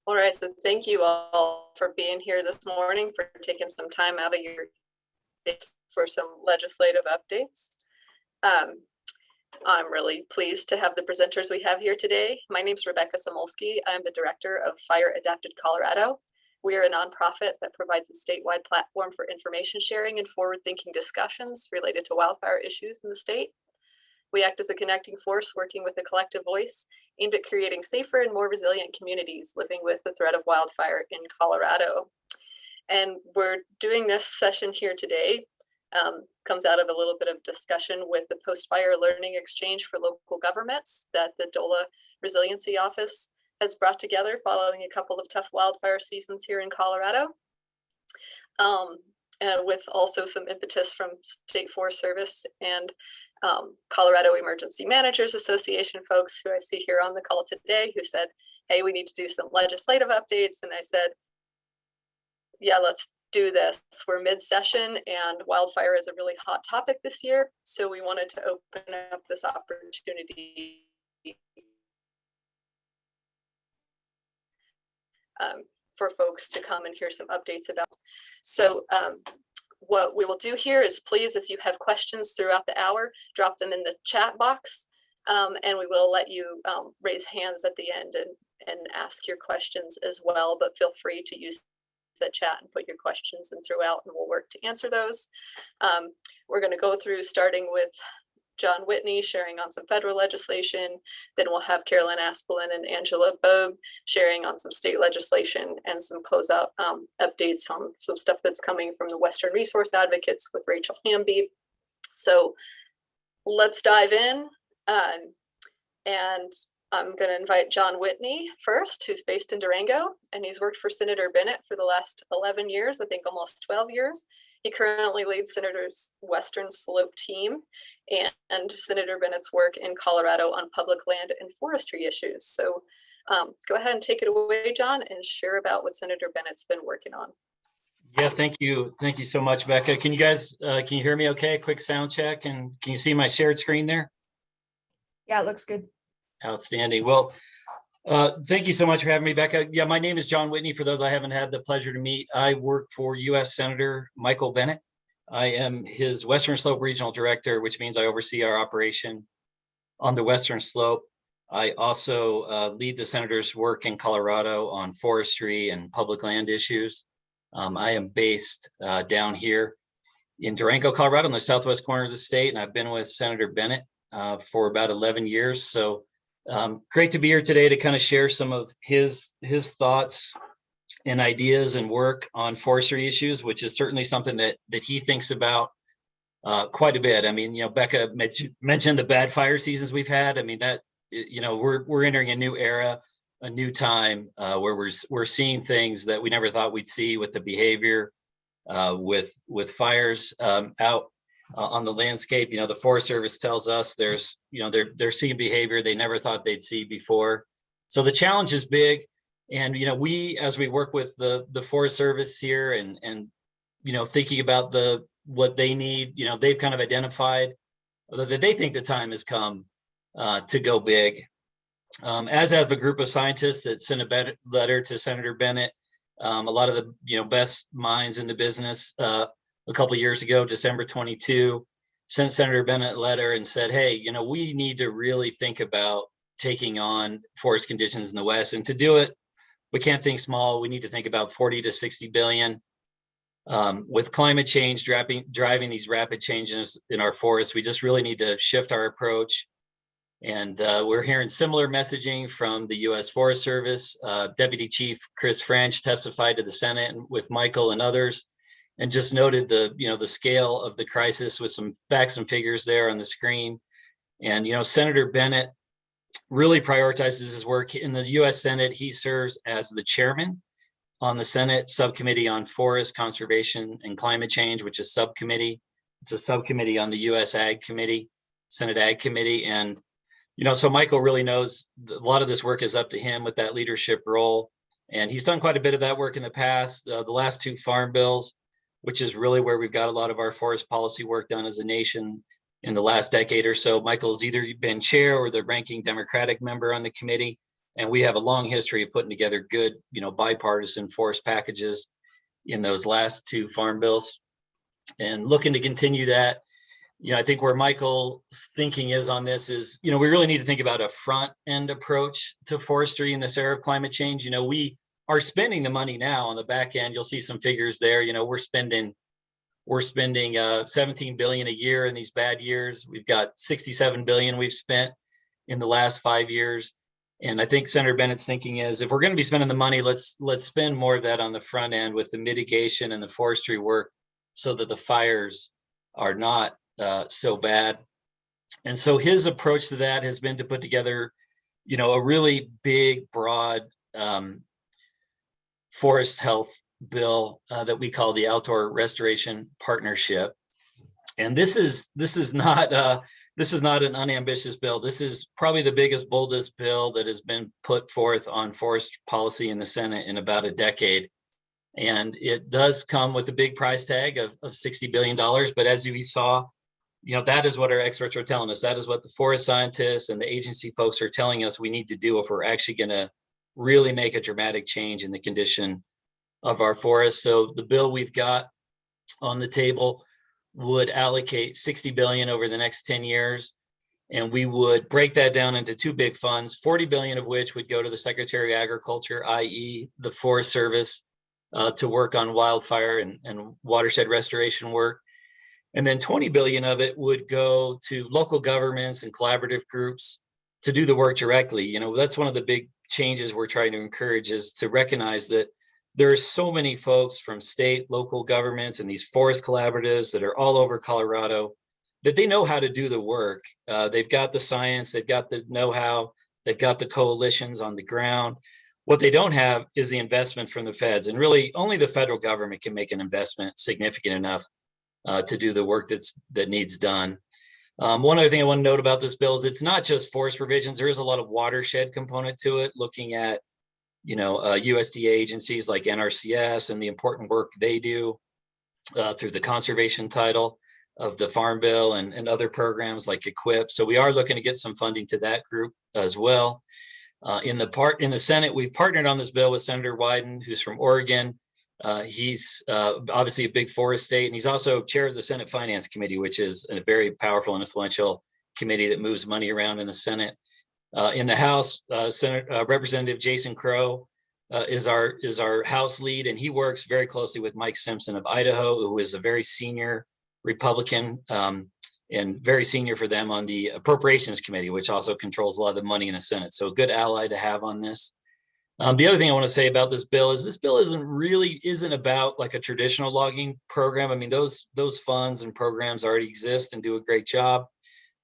All right, so thank you all for being here this morning, for taking some time out of your day for some legislative updates. I'm really pleased to have the presenters we have here today. My name is Rebecca Samolsky. I'm the director of Fire Adapted Colorado. We are a nonprofit that provides a statewide platform for information sharing and forward-thinking discussions related to wildfire issues in the state. We act as a connecting force, working with a collective voice aimed at creating safer and more resilient communities living with the threat of wildfire in Colorado. And we're doing this session here today, comes out of a little bit of discussion with the Post-Fire Learning Exchange for Local Governments that the DOLA Resiliency Office has brought together following a couple of tough wildfire seasons here in Colorado. And with also some impetus from State Forest Service and Colorado Emergency Managers Association folks who I see here on the call today, who said, hey, we need to do some legislative updates. And I said, yeah, let's do this. We're mid-session and wildfire is a really hot topic this year. So we wanted to open up this opportunity for folks to come and hear some updates about. So what we will do here is, please, as you have questions throughout the hour, drop them in the chat box, and we will let you raise hands at the end and ask your questions as well, but feel free to use the chat and put your questions in throughout, and we'll work to answer those. We're going to go through starting with John Whitney sharing on some federal legislation. Then we'll have Carolyn Aspelin and Angela Boag sharing on some state legislation and some closeout updates on some stuff that's coming from the Western Resource Advocates with Rachel Hamby. So let's dive in. And I'm going to invite John Whitney first, who's based in Durango, and he's worked for Senator Bennett for the last 11 years, I think almost 12 years. He currently leads Senator's Western Slope team and Senator Bennett's work in Colorado on public land and forestry issues. So go ahead and take it away, John, and share about what Senator Bennett's been working on. Yeah, thank you. Thank you so much, Becca. Can you guys, can you hear me okay? Quick sound check. And can you see my shared screen there? Yeah, it looks good. Outstanding. Well, thank you so much for having me, Becca. Yeah, my name is John Whitney. For those I haven't had the pleasure to meet, I work for U.S. Senator Michael Bennet. I am his Western Slope Regional Director, which means I oversee our operation on the Western Slope. I also lead the Senator's work in Colorado on forestry and public land issues. I am based down here in Durango, Colorado, in the southwest corner of the state, and I've been with Senator Bennett for about 11 years. So great to be here today to kind of share some of his thoughts and ideas and work on forestry issues, which is certainly something that he thinks about quite a bit. I mean, you know, Becca mentioned the bad fire seasons we've had. I mean, that, you know, we're entering a new era, a new time where we're seeing things that we never thought we'd see with the behavior with fires out on the landscape. You know, the Forest Service tells us there's, you know, they're seeing behavior they never thought they'd see before. So the challenge is big. And, you know, we, as we work with the Forest Service here and, you know, thinking about what they need, you know, they've kind of identified that they think the time has come to go big. As have a group of scientists that sent a letter to Senator Bennett, a lot of the, you know, best minds in the business a couple of years ago, December 22, sent Senator Bennett a letter and said, hey, you know, we need to really think about taking on forest conditions in the West. And to do it, we can't think small. We need to think about 40 to 60 billion. With climate change driving these rapid changes in our forests, we just really need to shift our approach. And we're hearing similar messaging from the U.S. Forest Service. Deputy Chief Chris French testified to the Senate with Michael and others, and just noted the scale of the crisis with some facts and figures there on the screen. And, you know, Senator Bennett really prioritizes his work in the U.S. Senate. He serves as the chairman on the Senate Subcommittee on Forest Conservation and Climate Change, which is subcommittee. It's a subcommittee on the U.S. Ag Committee, Senate Ag Committee. And, you know, so Michael really knows a lot of this work is up to him with that leadership role. And he's done quite a bit of that work in the past. The last two farm bills, which is really where we've got a lot of our forest policy work done as a nation in the last decade or so. Michael's either been chair or the ranking Democratic member on the committee. And we have a long history of putting together good, bipartisan forest packages in those last two farm bills and looking to continue that. I think where Michael's thinking is on this is, we really need to think about a front end approach to forestry in this era of climate change. We are spending the money now on the back end. You'll see some figures there. We're spending 17 billion a year in these bad years. We've got 67 billion we've spent in the last 5 years. And I think Senator Bennett's thinking is, if we're going to be spending the money, let's spend more of that on the front end with the mitigation and the forestry work so that the fires are not so bad. And so his approach to that has been to put together, a really big, broad forest health bill that we call the Outdoor Restoration Partnership. And this is not an unambitious bill. This is probably the biggest, boldest bill that has been put forth on forest policy in the Senate in about a decade. And it does come with a big price tag of $60 billion. But as we saw, that is what our experts are telling us. That is what the forest scientists and the agency folks are telling us we need to do if we're actually going to really make a dramatic change in the condition of our forests. So the bill we've got on the table would allocate $60 billion over the next 10 years. And we would break that down into two big funds, $40 billion of which would go to the Secretary of Agriculture, i.e. the Forest Service, to work on wildfire and watershed restoration work. And then 20 billion of it would go to local governments and collaborative groups to do the work directly. That's one of the big changes we're trying to encourage, is to recognize that there are so many folks from state, local governments, and these forest collaboratives that are all over Colorado, that they know how to do the work. They've got the science, they've got the know-how, they've got the coalitions on the ground. What they don't have is the investment from the feds. And really, only the federal government can make an investment significant enough to do the work that needs done. One other thing I want to note about this bill is it's not just forest provisions. There is a lot of watershed component to it, looking at USDA agencies like NRCS and the important work they do through the conservation title of the Farm Bill and other programs like EQIP. So we are looking to get some funding to that group as well. In the Senate, we've partnered on this bill with Senator Wyden, who's from Oregon. He's obviously a big forest state, and he's also chair of the Senate Finance Committee, which is a very powerful and influential committee that moves money around in the Senate. In the House, Representative Jason Crow is our House lead, and he works very closely with Mike Simpson of Idaho, who is a very senior Republican and very senior for them on the Appropriations Committee, which also controls a lot of the money in the Senate. So a good ally to have on this. The other thing I want to say about this bill is isn't about like a traditional logging program. I mean, those funds and programs already exist and do a great job.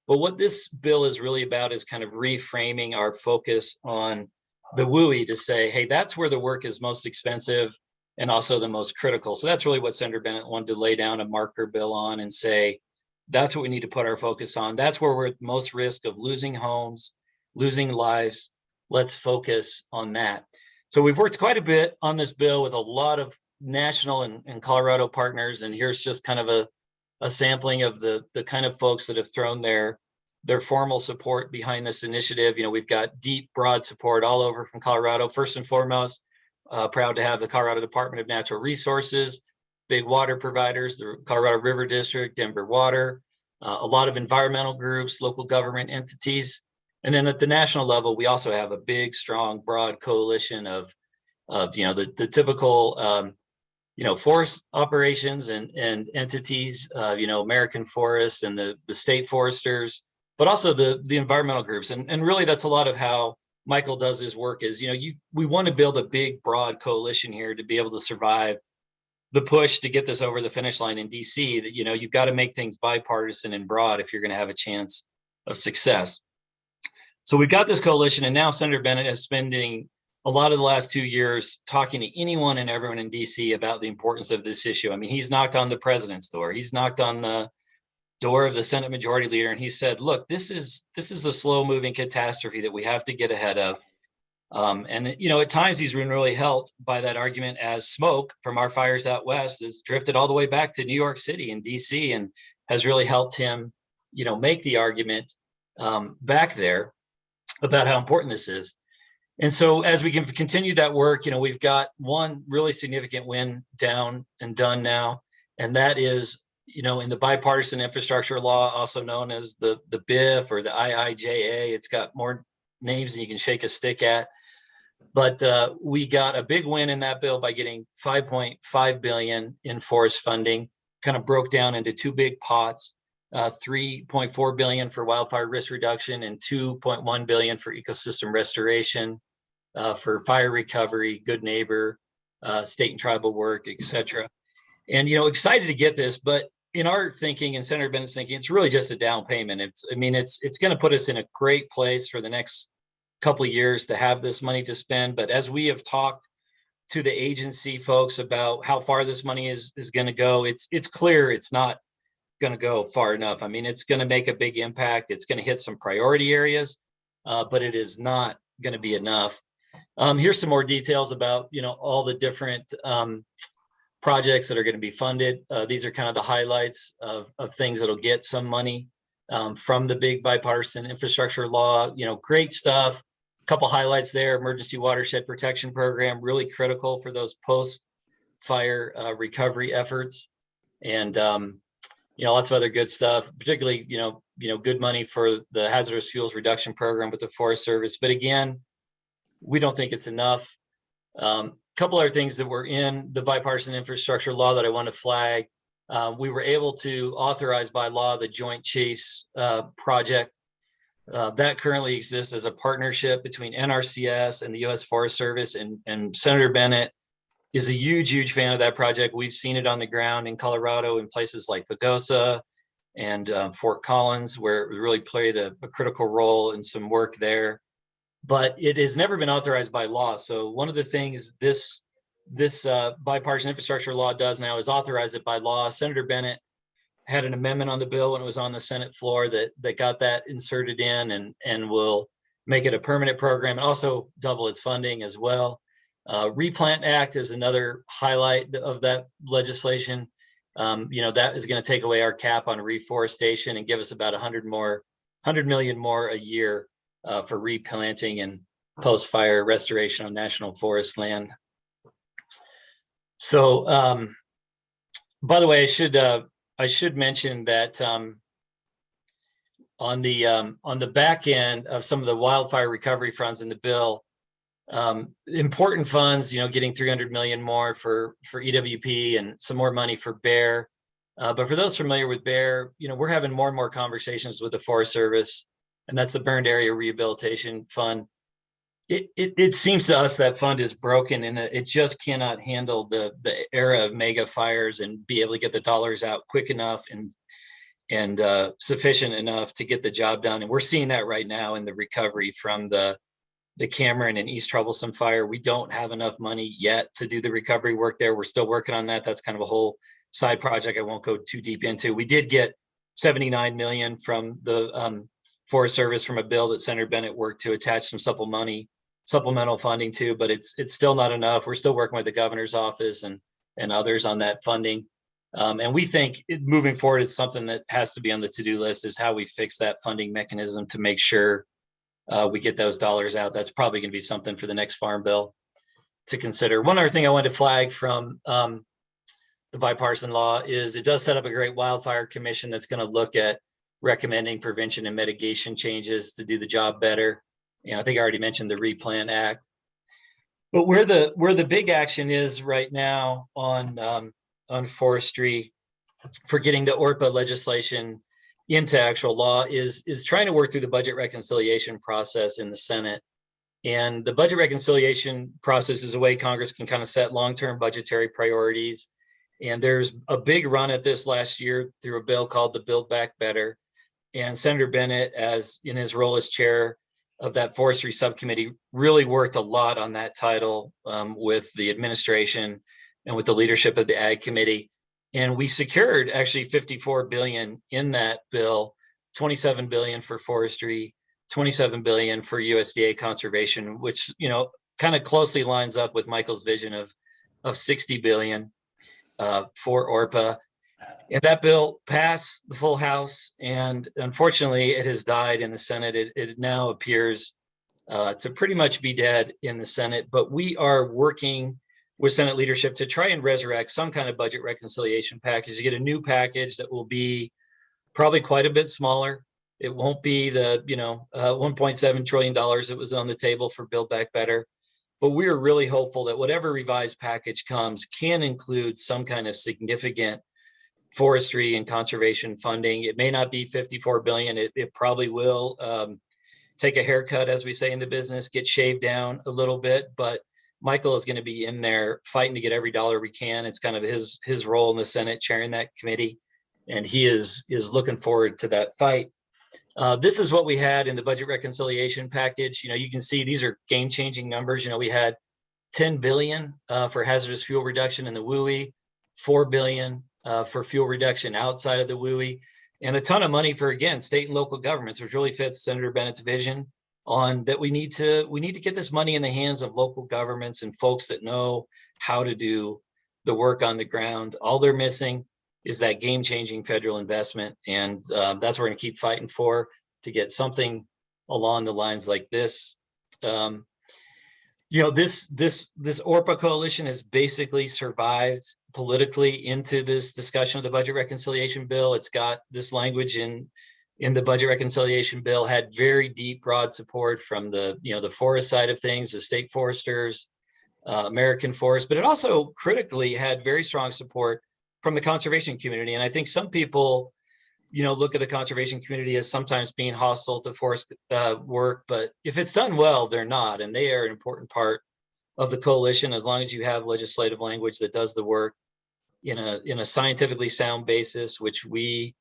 But what this bill is really about is kind of reframing our focus on the WUI to say, hey, that's where the work is most expensive and also the most critical. So that's really what Senator Bennett wanted to lay down a marker bill on and say, that's what we need to put our focus on. That's where we're at most risk of losing homes, losing lives. Let's focus on that. So we've worked quite a bit on this bill with a lot of national and Colorado partners. And here's just kind of a sampling of the kind of folks that have thrown their formal support behind this initiative. We've got deep, broad support all over from Colorado. First and foremost, proud to have the Colorado Department of Natural Resources, big water providers, the Colorado River District, Denver Water, a lot of environmental groups, local government entities. And then at the national level, we also have a big, strong, broad coalition of the typical forest operations and entities, American Forests and the state foresters, but also the environmental groups. And really that's a lot of how Michael does his work is, we want to build a big, broad coalition here to be able to survive the push to get this over the finish line in DC. That, you've got to make things bipartisan and broad if you're going to have a chance of success. So we've got this coalition, and now Senator Bennett is spending a lot of the last 2 years talking to anyone and everyone in DC about the importance of this issue. I mean, he's knocked on the president's door. He's knocked on the door of the Senate Majority Leader, and he said, look, this is a slow moving catastrophe that we have to get ahead of. And at times he's been really helped by that argument, as smoke from our fires out west has drifted all the way back to New York City and DC, and has really helped him, make the argument back there about how important this is. And so as we can continue that work, we've got one really significant win down and done now, and that is, in the Bipartisan Infrastructure Law, also known as the BIF or the IIJA. It's got more names than you can shake a stick at. But we got a big win in that bill by getting $5.5 billion in forest funding, kind of broke down into two big pots, $3.4 billion for wildfire risk reduction and $2.1 billion for ecosystem restoration, for fire recovery, good neighbor, state and tribal work, etc. And, excited to get this, but in our thinking and Senator Bennett's thinking, it's really just a down payment. It's going to put us in a great place for the next couple of years to have this money to spend. But as we have talked to the agency folks about how far this money is going to go, it's clear it's not going to go far enough. It's going to make a big impact. It's going to hit some priority areas, but it is not going to be enough. Here's some more details about, all the different projects that are going to be funded. These are kind of the highlights of things that'll get some money from the big bipartisan infrastructure law. Great stuff. A couple highlights there: emergency watershed protection program, really critical for those post-fire recovery efforts, and lots of other good stuff. Particularly, good money for the hazardous fuels reduction program with the Forest Service. But again, we don't think it's enough. Couple other things that were in the bipartisan infrastructure law that I want to flag. We were able to authorize by law the Joint Chiefs project. That currently exists as a partnership between NRCS and the U.S. Forest Service, and Senator Bennett is a huge fan of that project. We've seen it on the ground in Colorado in places like Pagosa and Fort Collins, where it really played a critical role in some work there. But it has never been authorized by law. So one of the things this bipartisan infrastructure law does now is authorize it by law. Senator Bennett had an amendment on the bill when it was on the Senate floor that got that inserted in and will make it a permanent program and also double its funding as well. Replant Act is another highlight of that legislation. That is going to take away our cap on reforestation and give us about 100 million more a year for replanting and post-fire restoration on national forest land. So, by the way, I should mention that on the back end of some of the wildfire recovery funds in the bill, important funds, getting 300 million more for EWP and some more money for Bear. But for those familiar with Bear, we're having more and more conversations with the Forest Service, and that's the Burned Area Rehabilitation Fund. It seems to us that fund is broken and it just cannot handle the era of mega fires and be able to get the dollars out quick enough and sufficient enough to get the job done. And we're seeing that right now in the recovery from the Cameron and East Troublesome fire. We don't have enough money yet to do the recovery work there. We're still working on that. That's kind of a whole side project I won't go too deep into. We did get 79 million from the Forest Service from a bill that Senator Bennett worked to attach some supplemental funding to, but it's still not enough. We're still working with the governor's office and others on that funding. And we think moving forward, it's something that has to be on the to-do list, is how we fix that funding mechanism to make sure we get those dollars out. That's probably going to be something for the next farm bill to consider. One other thing I wanted to flag from the bipartisan law is it does set up a great wildfire commission that's going to look at recommending prevention and mitigation changes to do the job better. And I think I already mentioned the Replant Act. But where the big action is right now on forestry for getting the ORPA legislation into actual law is trying to work through the budget reconciliation process in the Senate. And the budget reconciliation process is a way Congress can kind of set long-term budgetary priorities. And there's a big run at this last year through a bill called the Build Back Better. And Senator Bennett, as in his role as chair of that forestry subcommittee, really worked a lot on that title with the administration and with the leadership of the Ag Committee. And we secured actually 54 billion in that bill, 27 billion for forestry, 27 billion for USDA conservation, which, kind of closely lines up with Michael's vision of 60 billion for ORPA. And that bill passed the full House, and unfortunately it has died in the Senate. It now appears to pretty much be dead in the Senate, but we are working with Senate leadership to try and resurrect some kind of budget reconciliation package, to get a new package that will be probably quite a bit smaller. It won't be the, $1.7 trillion that was on the table for Build Back Better. But we are really hopeful that whatever revised package comes can include some kind of significant forestry and conservation funding. It may not be 54 billion. It probably will take a haircut, as we say in the business, get shaved down a little bit. But Michael is going to be in there fighting to get every dollar we can. It's kind of his role in the Senate, chairing that committee, and he is looking forward to that fight. This is what we had in the budget reconciliation package. You can see these are game-changing numbers. We had 10 billion for hazardous fuel reduction in the WUI, 4 billion for fuel reduction outside of the WUI, and a ton of money for, again, state and local governments, which really fits Senator Bennett's vision on that. We need to get this money in the hands of local governments and folks that know how to do the work on the ground. All they're missing is that game-changing federal investment, and that's what we're going to keep fighting for, to get something along the lines like this. This ORPA coalition has basically survived politically into this discussion of the budget reconciliation bill. It's got this language in the budget reconciliation bill, had very deep, broad support from the forest side of things, the state foresters, American Forest, but it also critically had very strong support from the conservation community. And I think some people, look at the conservation community as sometimes being hostile to forest work, but if it's done well, they're not. And they are an important part of the coalition, as long as you have legislative language that does the work in a scientifically sound basis, which we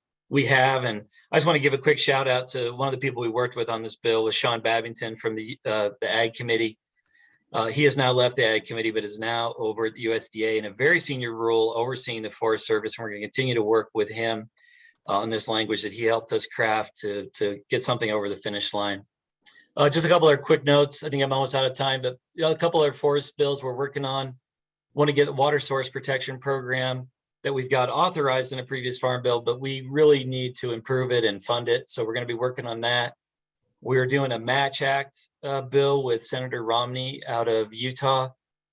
have. And I just want to give a quick shout out to one of the people we worked with on this bill, was Sean Babington from the Ag Committee. He has now left the Ag Committee, but is now over at the USDA in a very senior role, overseeing the Forest Service. And we're going to continue to work with him on this language that he helped us craft to get something over the finish line. Just a couple of quick notes. I think I'm almost out of time, but a couple of forest bills we're working on. Want to get the water source protection program that we've got authorized in a previous farm bill, but we really need to improve it and fund it. So we're going to be working on that. We're doing a Match Act bill with Senator Romney out of Utah,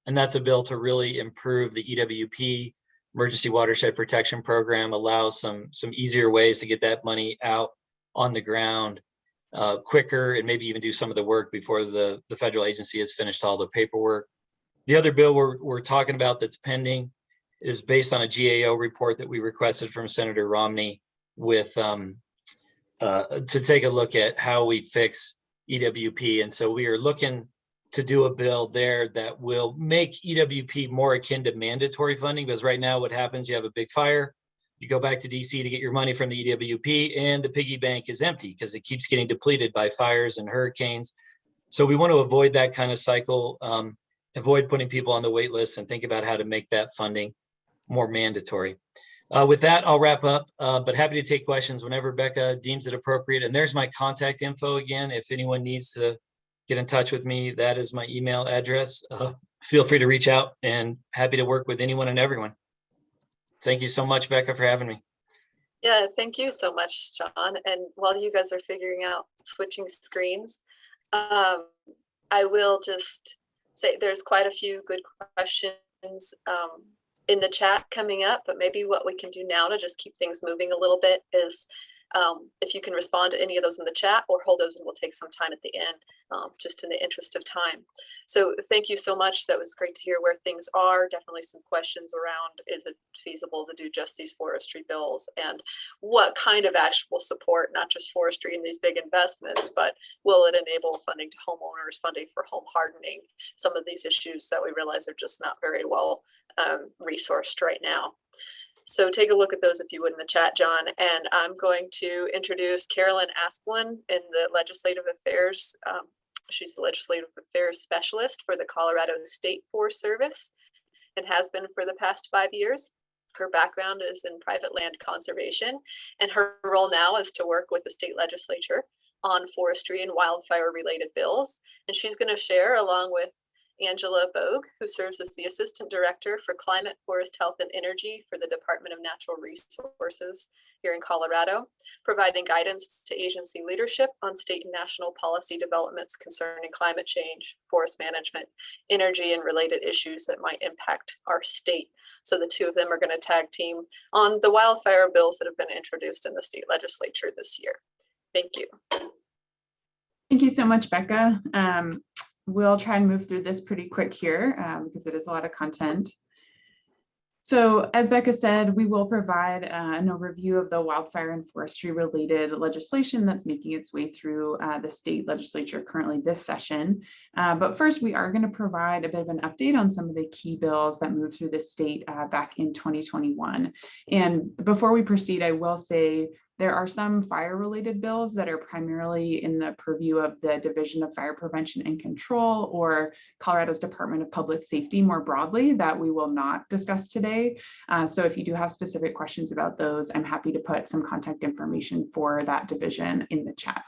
and that's a bill to really improve the EWP, Emergency Watershed Protection Program, allows some easier ways to get that money out on the ground quicker, and maybe even do some of the work before the federal agency has finished all the paperwork. The other bill we're talking about that's pending is based on a GAO report that we requested from Senator Romney with to take a look at how we fix EWP. And so we are looking to do a bill there that will make EWP more akin to mandatory funding, because right now what happens, you have a big fire, you go back to DC to get your money from the EWP, and the piggy bank is empty because it keeps getting depleted by fires and hurricanes. So we want to avoid that kind of cycle, avoid putting people on the wait list, and think about how to make that funding more mandatory. With that, I'll wrap up, but happy to take questions whenever Becca deems it appropriate. And there's my contact info again. If anyone needs to get in touch with me, that is my email address. Feel free to reach out, and happy to work with anyone and everyone. Thank you so much, Becca, for having me. Yeah, thank you so much, John. And while you guys are figuring out switching screens, I will just say there's quite a few good questions in the chat coming up, but maybe what we can do now to just keep things moving a little bit is if you can respond to any of those in the chat, or hold those and we'll take some time at the end, just in the interest of time. So thank you so much. That was great to hear where things are. Definitely some questions around, is it feasible to do just these forestry bills, and what kind of actual support, not just forestry in these big investments, but will it enable funding to homeowners, funding for home hardening, some of these issues that we realize are just not very well resourced right now. So take a look at those if you would in the chat, John. And I'm going to introduce Carolyn Aspelin in the Legislative Affairs. She's the Legislative Affairs Specialist for the Colorado State Forest Service and has been for the past 5 years. Her background is in private land conservation, and her role now is to work with the state legislature on forestry and wildfire related bills. And she's going to share, along with Angela Boag, who serves as the Assistant Director for Climate, Forest Health, and Energy for the Department of Natural Resources here in Colorado, providing guidance to agency leadership on state and national policy developments concerning climate change, forest management, energy, and related issues that might impact our state. So the two of them are going to tag team on the wildfire bills that have been introduced in the state legislature this year. Thank you. Thank you so much, Becca. We'll try and move through this pretty quick here because it is a lot of content. So as Becca said, we will provide an overview of the wildfire and forestry related legislation that's making its way through the state legislature currently this session. But first, we are going to provide a bit of an update on some of the key bills that moved through the state back in 2021. And before we proceed, I will say there are some fire-related bills that are primarily in the purview of the Division of Fire Prevention and Control or Colorado's Department of Public Safety more broadly that we will not discuss today. So if you do have specific questions about those, I'm happy to put some contact information for that division in the chat.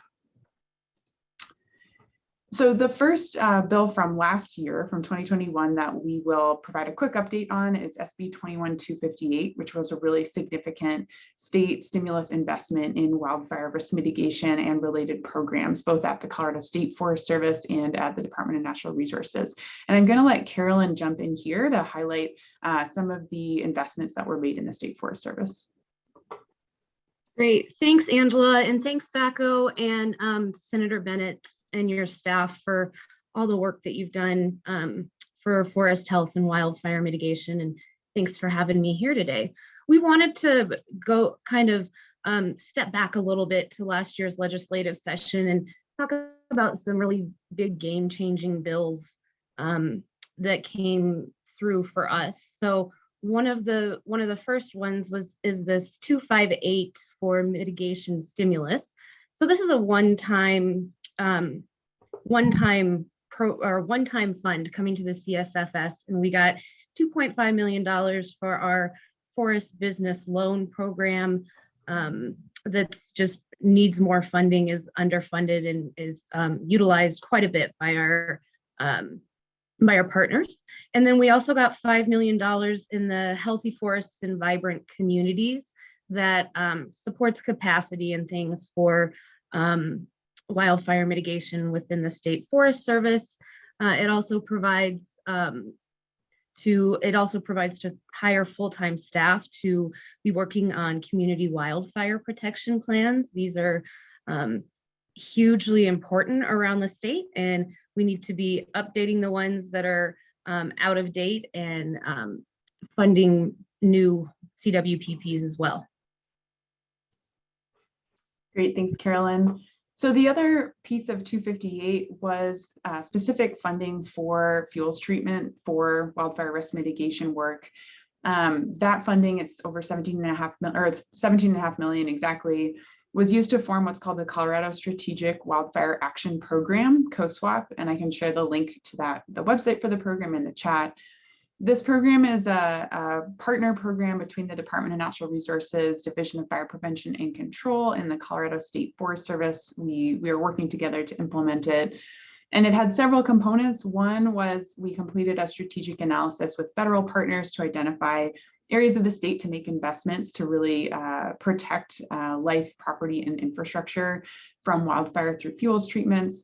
So the first bill from last year, from 2021, that we will provide a quick update on is SB 21258, which was a really significant state stimulus investment in wildfire risk mitigation and related programs, both at the Colorado State Forest Service and at the Department of Natural Resources. And I'm going to let Carolyn jump in here to highlight some of the investments that were made in the State Forest Service. Great, thanks, Angela, and thanks, Bacco and Senator Bennett and your staff for all the work that you've done for forest health and wildfire mitigation. And thanks for having me here today. We wanted to go kind of step back a little bit to last year's legislative session and talk about some really big game-changing bills that came through for us. So one of the first ones is this 258 for mitigation stimulus. So this is a one-time fund coming to the CSFS, and we got $2.5 million for our forest business loan program that's just needs more funding, is underfunded, and is utilized quite a bit by our partners. And then we also got $5 million in the Healthy Forests and Vibrant Communities that supports capacity and things for wildfire mitigation within the State Forest Service. It also provides to hire full-time staff to be working on community wildfire protection plans. These are hugely important around the state, and we need to be updating the ones that are out of date and funding new CWPPs as well. Great, thanks, Carolyn. So the other piece of 258 was specific funding for fuels treatment for wildfire risk mitigation work. That funding, it's over 17.5 million exactly, was used to form what's called the Colorado Strategic Wildfire Action Program, COSWAP, and I can share the link to the website for the program in the chat. This program is a partner program between the Department of Natural Resources, Division of Fire Prevention and Control, and the Colorado State Forest Service. We are working together to implement it. And it had several components. One was we completed a strategic analysis with federal partners to identify areas of the state to make investments to really protect life, property, and infrastructure from wildfire through fuels treatments.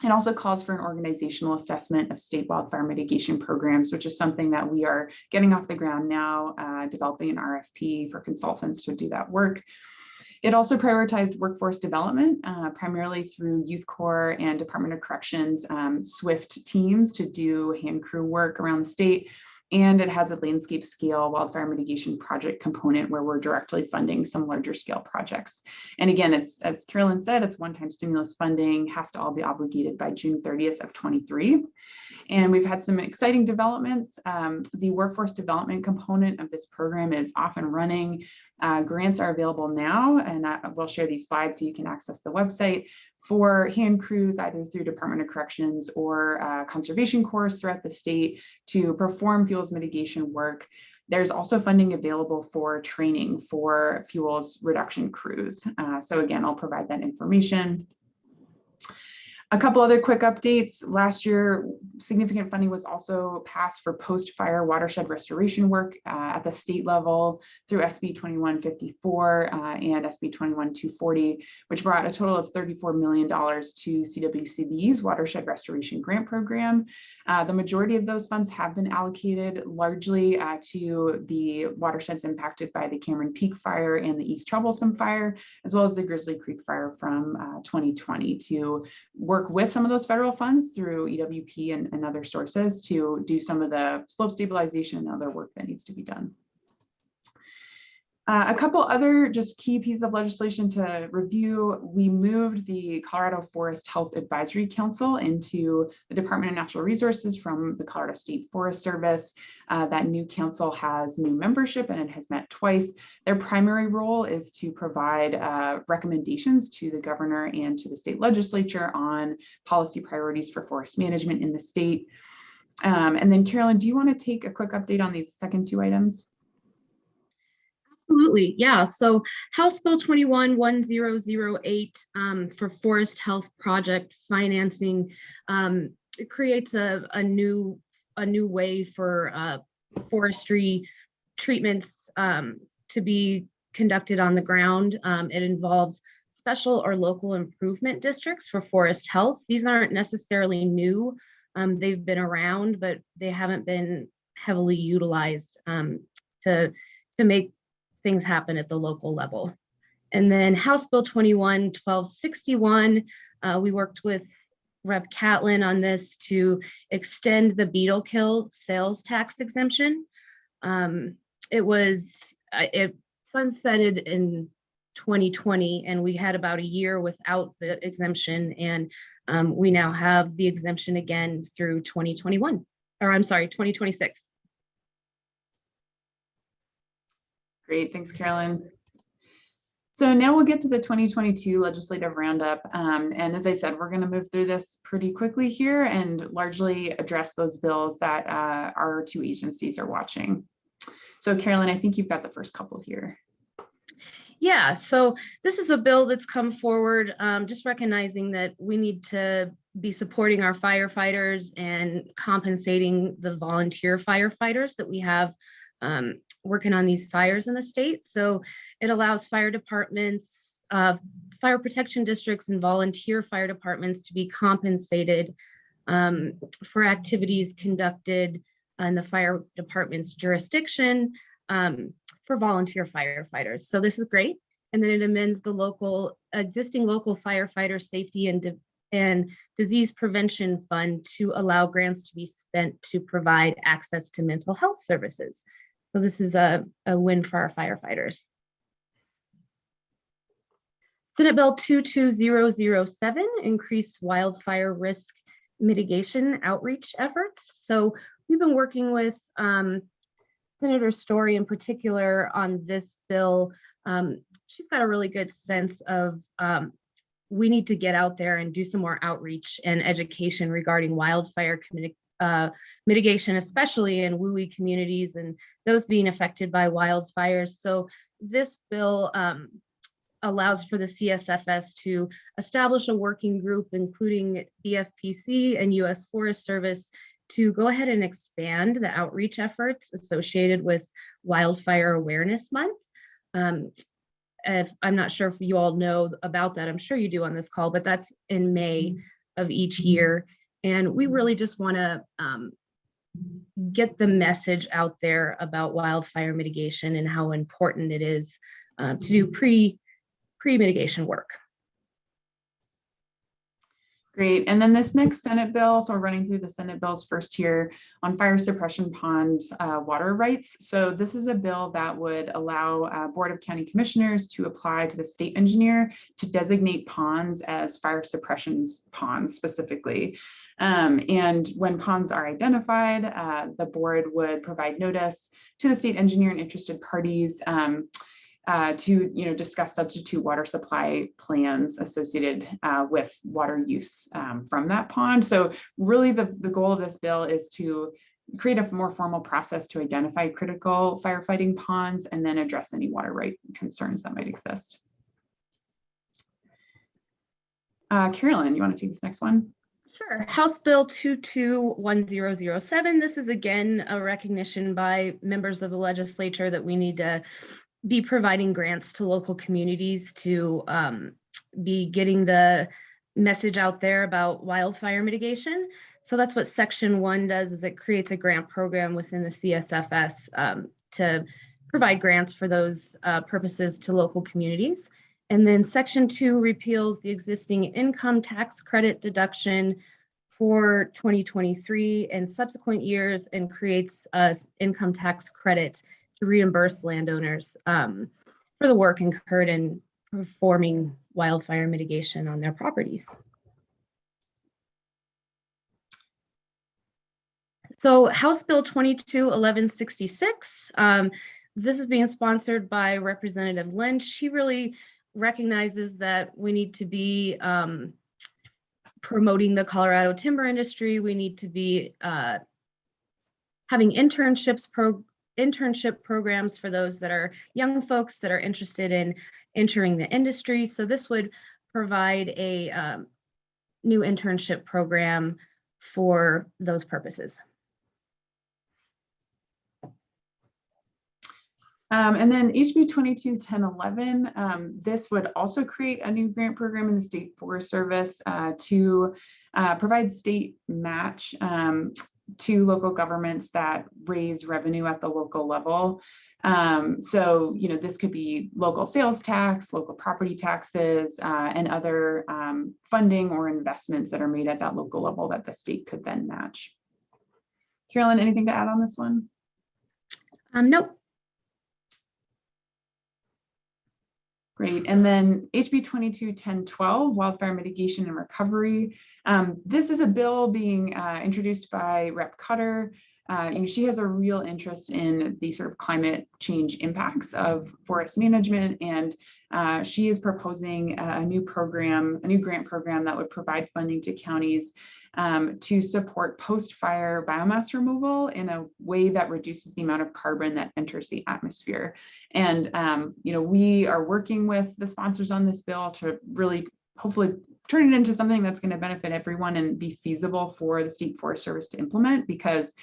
It also calls for an organizational assessment of state wildfire mitigation programs, which is something that we are getting off the ground now, developing an RFP for consultants to do that work. It also prioritized workforce development, primarily through Youth Corps and Department of Corrections SWIFT teams to do hand crew work around the state. And it has a landscape scale wildfire mitigation project component where we're directly funding some larger scale projects. And again, it's, as Carolyn said, it's one-time stimulus funding, has to all be obligated by June 30th of 23. And we've had some exciting developments. The workforce development component of this program is off and running. Grants are available now, and we'll share these slides so you can access the website for hand crews, either through Department of Corrections or conservation corps throughout the state to perform fuels mitigation work. There's also funding available for training for fuels reduction crews. So again, I'll provide that information. A couple other quick updates. Last year, significant funding was also passed for post-fire watershed restoration work at the state level through SB 2154 and SB 21240, which brought a total of $34 million to CWCB's Watershed Restoration Grant Program. The majority of those funds have been allocated largely to the watersheds impacted by the Cameron Peak Fire and the East Troublesome Fire, as well as the Grizzly Creek Fire from 2020, to work with some of those federal funds through EWP and other sources to do some of the slope stabilization and other work that needs to be done. A couple other just key pieces of legislation to review. We moved the Colorado Forest Health Advisory Council into the Department of Natural Resources from the Colorado State Forest Service. That new council has new membership and it has met twice. Their primary role is to provide recommendations to the governor and to the state legislature on policy priorities for forest management in the state. And then Carolyn, do you want to take a quick update on these second two items? Absolutely, yeah. So House Bill 21-1008 for forest health project financing, it creates a new way for forestry treatments to be conducted on the ground. It involves special or local improvement districts for forest health. These aren't necessarily new. They've been around, but they haven't been heavily utilized to make things happen at the local level. And then House Bill 21-1261, we worked with Rep. Catlin on this to extend the beetle kill sales tax exemption. It sunsetted in 2020, and we had about a year without the exemption, and we now have the exemption again through 2026. Great, thanks, Carolyn. So now we'll get to the 2022 legislative roundup. And as I said, we're going to move through this pretty quickly here and largely address those bills that our two agencies are watching. So Carolyn, I think you've got the first couple here. Yeah, so this is a bill that's come forward, just recognizing that we need to be supporting our firefighters and compensating the volunteer firefighters that we have working on these fires in the state. So it allows fire departments, fire protection districts, and volunteer fire departments to be compensated for activities conducted in the fire department's jurisdiction for volunteer firefighters. So this is great. And then it amends the existing local firefighter safety and disease prevention fund to allow grants to be spent to provide access to mental health services. So this is a win for our firefighters. Senate Bill 22007 increased wildfire risk mitigation outreach efforts. So we've been working with Senator Story in particular on this bill. She's got a really good sense of we need to get out there and do some more outreach and education regarding wildfire mitigation, especially in WUI communities and those being affected by wildfires. So this bill allows for the CSFS to establish a working group, including DFPC and U.S. Forest Service, to go ahead and expand the outreach efforts associated with Wildfire Awareness Month. I'm not sure if you all know about that. I'm sure you do on this call, but that's in May of each year. And we really just want to get the message out there about wildfire mitigation and how important it is to do pre-mitigation work. Great. And then this next Senate bill, so we're running through the Senate bills first here on fire suppression ponds water rights. So this is a bill that would allow Board of County Commissioners to apply to the state engineer to designate ponds as fire suppression ponds specifically. And when ponds are identified, the board would provide notice to the state engineer and interested parties to discuss substitute water supply plans associated with water use from that pond. So really the goal of this bill is to create a more formal process to identify critical firefighting ponds and then address any water right concerns that might exist. Carolyn, you want to take this next one? Sure. House Bill 221007. This is again a recognition by members of the legislature that we need to be providing grants to local communities to be getting the message out there about wildfire mitigation. So that's what Section 1 does, is it creates a grant program within the CSFS to provide grants for those purposes to local communities. And then Section 2 repeals the existing income tax credit deduction for 2023 and subsequent years and creates a income tax credit to reimburse landowners for the work incurred in performing wildfire mitigation on their properties. So House Bill 221166, this is being sponsored by Representative Lynch. She really recognizes that we need to be promoting the Colorado timber industry. We need to be having internship programs for those that are young folks that are interested in entering the industry. So this would provide a new internship program for those purposes. And then HB 221011, this would also create a new grant program in the State Forest Service to provide state match to local governments that raise revenue at the local level. So, you know, this could be local sales tax, local property taxes, and other funding or investments that are made at that local level that the state could then match. Carolyn, anything to add on this one? Nope. Great. And then HB 221012, Wildfire Mitigation and Recovery. This is a bill being introduced by Rep. Cutter. She has a real interest in the sort of climate change impacts of forest management, and she is proposing a new program, a new grant program that would provide funding to counties to support post-fire biomass removal in a way that reduces the amount of carbon that enters the atmosphere. And we are working with the sponsors on this bill to really hopefully turn it into something that's going to benefit everyone and be feasible for the State Forest Service to implement, because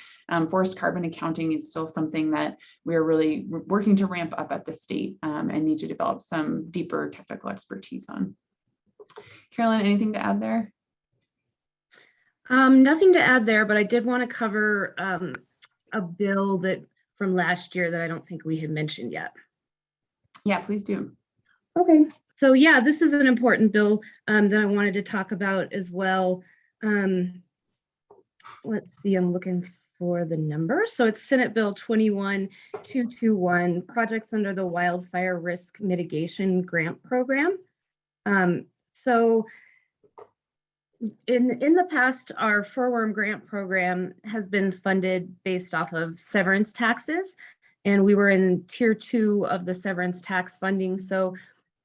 forest carbon accounting is still something that we are really working to ramp up at the state and need to develop some deeper technical expertise on. Carolyn, anything to add there? Nothing to add there, but I did want to cover a bill that from last year that I don't think we had mentioned yet. Yeah, please do. Okay, so yeah, this is an important bill that I wanted to talk about as well. Let's see, I'm looking for the number. So it's Senate Bill 21221, projects under the Wildfire Risk Mitigation Grant Program. So in the past, our furworm grant program has been funded based off of severance taxes, and we were in tier 2 of the severance tax funding. So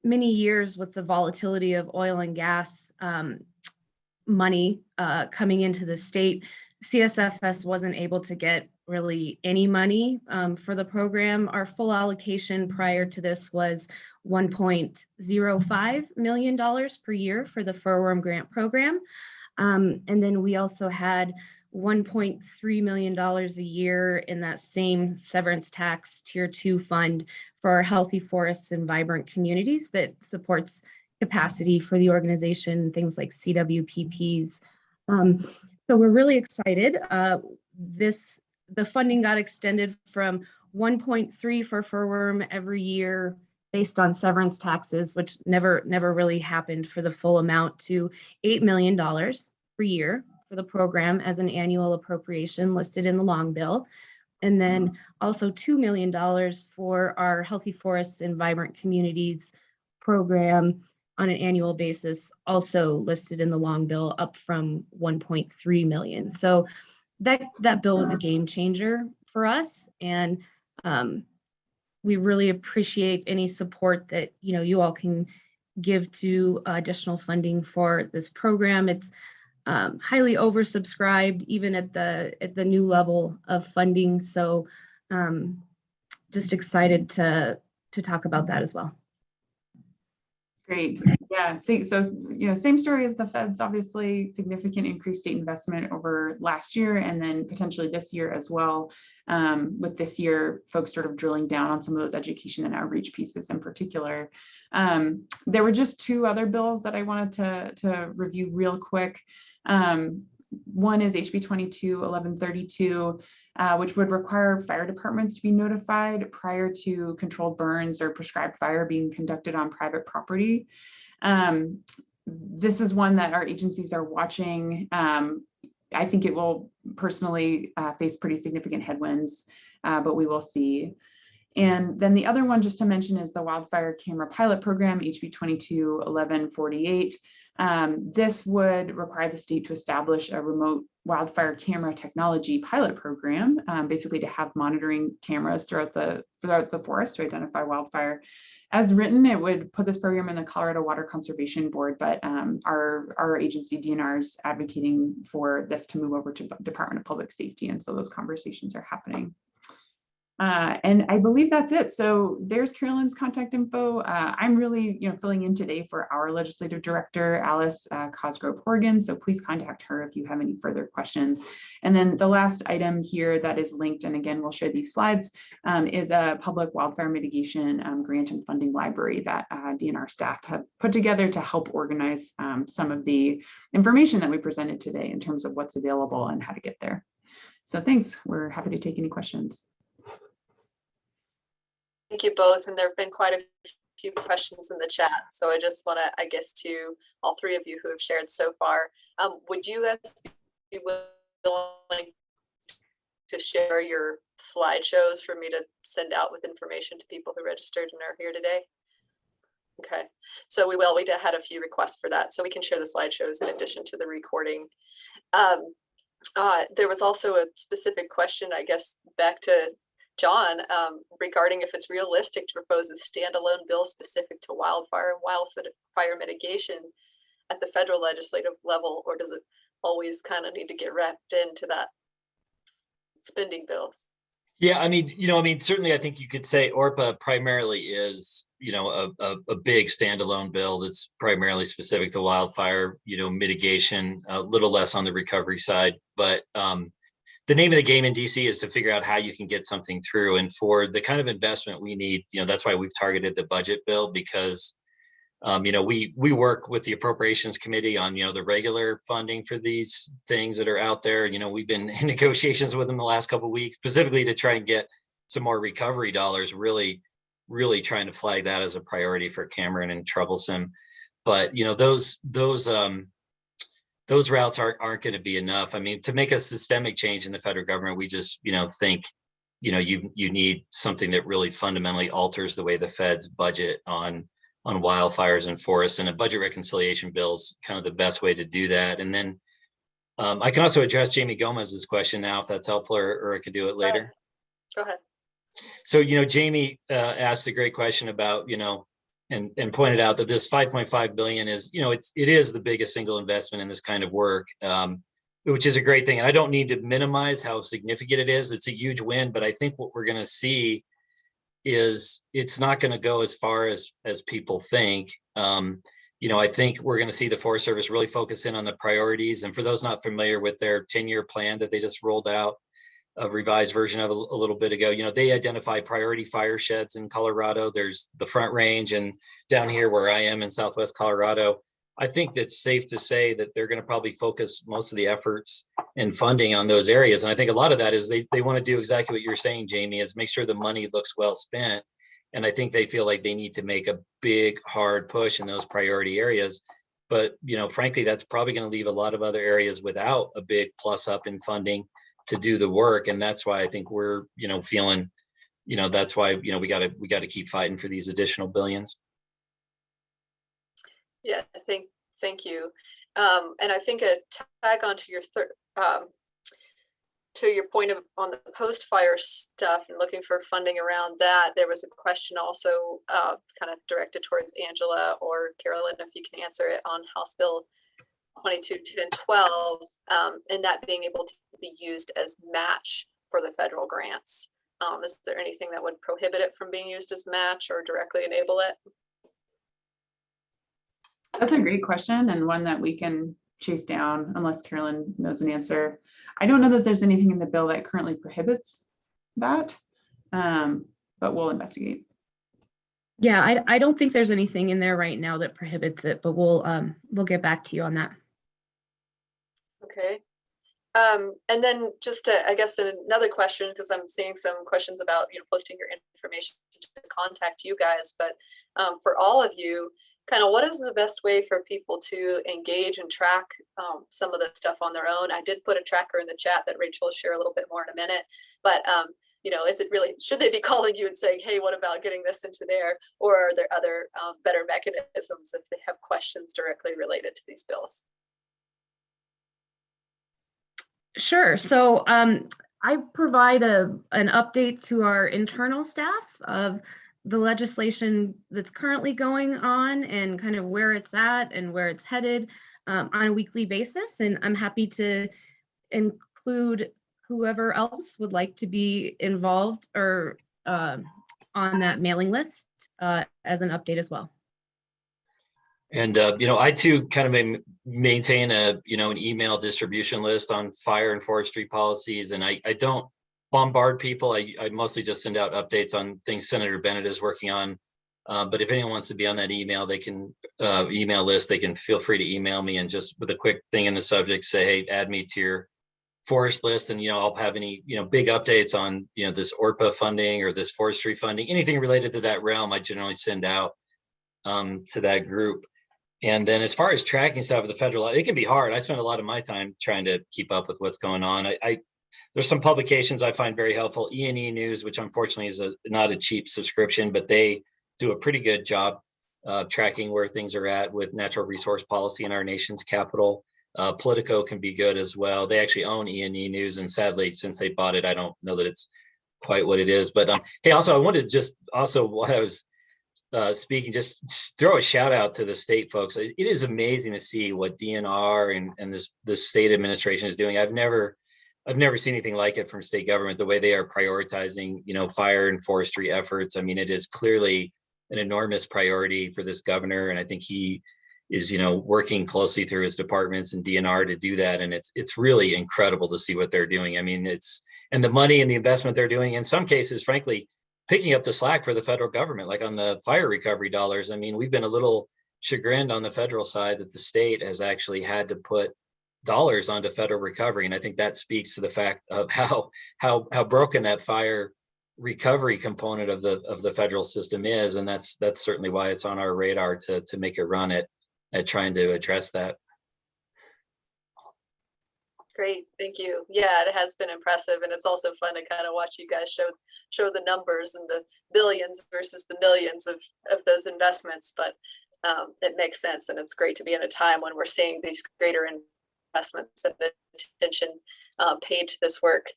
many years with the volatility of oil and gas money coming into the state, CSFS wasn't able to get really any money for the program. Our full allocation prior to this was $1.05 million per year for the furworm grant program. And then we also had $1.3 million a year in that same severance tax tier 2 fund for our healthy forests and vibrant communities that supports capacity for the organization, things like CWPPs. So we're really excited. The funding got extended from 1.3 for furworm every year based on severance taxes, which never really happened, for the full amount, to $8 million per year for the program as an annual appropriation listed in the long bill. And then also $2 million for our Healthy Forests and Vibrant Communities program on an annual basis, also listed in the long bill, up from 1.3 million. So that bill was a game changer for us, and we really appreciate any support that you all can give to additional funding for this program. It's highly oversubscribed, even at the new level of funding. So just excited to talk about that as well. Great. Yeah, see, so, same story as the feds, obviously significant increased state investment over last year and then potentially this year as well. With this year, folks sort of drilling down on some of those education and outreach pieces in particular. There were just two other bills that I wanted to review real quick. One is HB 22-1132, which would require fire departments to be notified prior to controlled burns or prescribed fire being conducted on private property. This is one that our agencies are watching. I think it will personally face pretty significant headwinds, but we will see. And then the other one just to mention is the Wildfire Camera Pilot Program, HB 22-1148. This would require the state to establish a remote wildfire camera technology pilot program, basically to have monitoring cameras throughout the forest to identify wildfire. As written, it would put this program in the Colorado Water Conservation Board, but our agency DNR is advocating for this to move over to Department of Public Safety, and so those conversations are happening. And I believe that's it. So there's Carolyn's contact info. I'm really, filling in today for our legislative director, Alice Cosgrove Horgan. So please contact her if you have any further questions. And then the last item here that is linked, and again, we'll share these slides, is a public wildfire mitigation grant and funding library that DNR staff have put together to help organize some of the information that we presented today in terms of what's available and how to get there. So thanks. We're happy to take any questions. Thank you both, and there have been quite a few questions in the chat. So I just want to, I guess, to all three of you who have shared so far, would you guys be willing to share your slideshows for me to send out with information to people who registered and are here today? Okay, so we had a few requests for that, so we can share the slideshows in addition to the recording. There was also a specific question, I guess, back to John, regarding if it's realistic to propose a standalone bill specific to wildfire and wildfire mitigation at the federal legislative level, or does it always kind of need to get wrapped into that spending bills? Yeah, certainly I think you could say ORPA primarily is, a big standalone bill that's primarily specific to wildfire, mitigation, a little less on the recovery side, but the name of the game in DC is to figure out how you can get something through. And for the kind of investment we need, that's why we've targeted the budget bill, because, we work with the Appropriations Committee on, the regular funding for these things that are out there. We've been in negotiations with them the last couple of weeks, specifically to try and get some more recovery dollars, really trying to flag that as a priority for Cameron and Troublesome. But, those routes aren't going to be enough. To make a systemic change in the federal government, we just, think, you need something that really fundamentally alters the way the feds budget on wildfires and forests, and a budget reconciliation bill is kind of the best way to do that. And then I can also address Jamie Gomez's question now, if that's helpful, or I could do it later. Go ahead. So, Jamie asked a great question about, and pointed out that this 5.5 billion is, it is the biggest single investment in this kind of work, which is a great thing. And I don't need to minimize how significant it is. It's a huge win, but I think what we're going to see is it's not going to go as far as people think. I think we're going to see the Forest Service really focus in on the priorities. And for those not familiar with their 10-year plan that they just rolled out, a revised version of a little bit ago, they identify priority fire sheds in Colorado. There's the Front Range, and down here where I am in Southwest Colorado, I think that's safe to say that they're going to probably focus most of the efforts and funding on those areas. And I think a lot of that is they want to do exactly what you're saying, Jamie, is make sure the money looks well spent. And I think they feel like they need to make a big, hard push in those priority areas. But, frankly, that's probably going to leave a lot of other areas without a big plus up in funding to do the work. And that's why I think we're, feeling, that's why, we got to keep fighting for these additional billions. Yeah, thank you. And I think a tag onto your to your point on the post-fire stuff and looking for funding around that, there was a question also kind of directed towards Angela or Carolyn, if you can answer it, on House Bill 221012, and that being able to be used as match for the federal grants. Is there anything that would prohibit it from being used as match or directly enable it? That's a great question and one that we can chase down unless Carolyn knows an answer. I don't know that there's anything in the bill that currently prohibits that, but we'll investigate. Yeah, I don't think there's anything in there right now that prohibits it, but we'll get back to you on that. Okay. And then just I guess another question, because I'm seeing some questions about, posting your information to contact you guys, but for all of you, kind of what is the best way for people to engage and track some of the stuff on their own? I did put a tracker in the chat that Rachel will share a little bit more in a minute, but is it really, should they be calling you and saying, hey, what about getting this into there? Or are there other better mechanisms if they have questions directly related to these bills? Sure. So I provide an update to our internal staff of the legislation that's currently going on and kind of where it's at and where it's headed on a weekly basis. And I'm happy to include whoever else would like to be involved or on that mailing list as an update as well. And, I too kind of maintain an email distribution list on fire and forestry policies. And I don't bombard people. I mostly just send out updates on things Senator Bennett is working on. But if anyone wants to be on that email, they can email list. They can feel free to email me and just with a quick thing in the subject, say, hey, add me to your forest list. And, I'll have any, big updates on, this ORPA funding or this forestry funding, anything related to that realm, I generally send out to that group. And then as far as tracking stuff at the federal, it can be hard. I spend a lot of my time trying to keep up with what's going on. There's some publications I find very helpful. E&E News, which unfortunately is not a cheap subscription, but they do a pretty good job tracking where things are at with natural resource policy in our nation's capital. Politico can be good as well. They actually own E&E News, and sadly, since they bought it, I don't know that it's quite what it is. But hey, also I wanted to just while I was speaking, just throw a shout out to the state folks. It is amazing to see what DNR and this state administration is doing. I've never seen anything like it from state government, the way they are prioritizing, fire and forestry efforts. I mean, it is clearly an enormous priority for this governor. And I think he is, working closely through his departments and DNR to do that. And it's really incredible to see what they're doing. I mean, and the money and the investment they're doing, in some cases, frankly, picking up the slack for the federal government, like on the fire recovery dollars. I mean, we've been a little chagrined on the federal side that the state has actually had to put dollars onto federal recovery. And I think that speaks to the fact of how broken that fire recovery component of the federal system is. And that's certainly why it's on our radar to make a run at trying to address that. Great, thank you. Yeah, it has been impressive, and it's also fun to kind of watch you guys show the numbers and the billions versus the millions of those investments. But it makes sense, and it's great to be in a time when we're seeing these greater investments and attention paid to this work.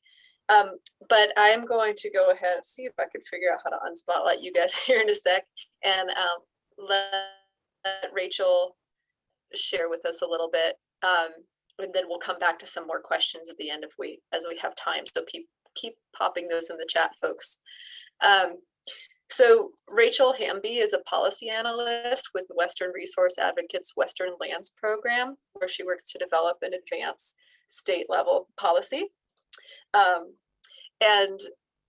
But I'm going to go ahead and see if I can figure out how to unspotlight you guys here in a sec, and let Rachel share with us a little bit. And then we'll come back to some more questions at the end as we have time. So keep popping those in the chat, folks. So Rachel Hamby is a policy analyst with Western Resource Advocates Western Lands Program, where she works to develop and advance state level policy. And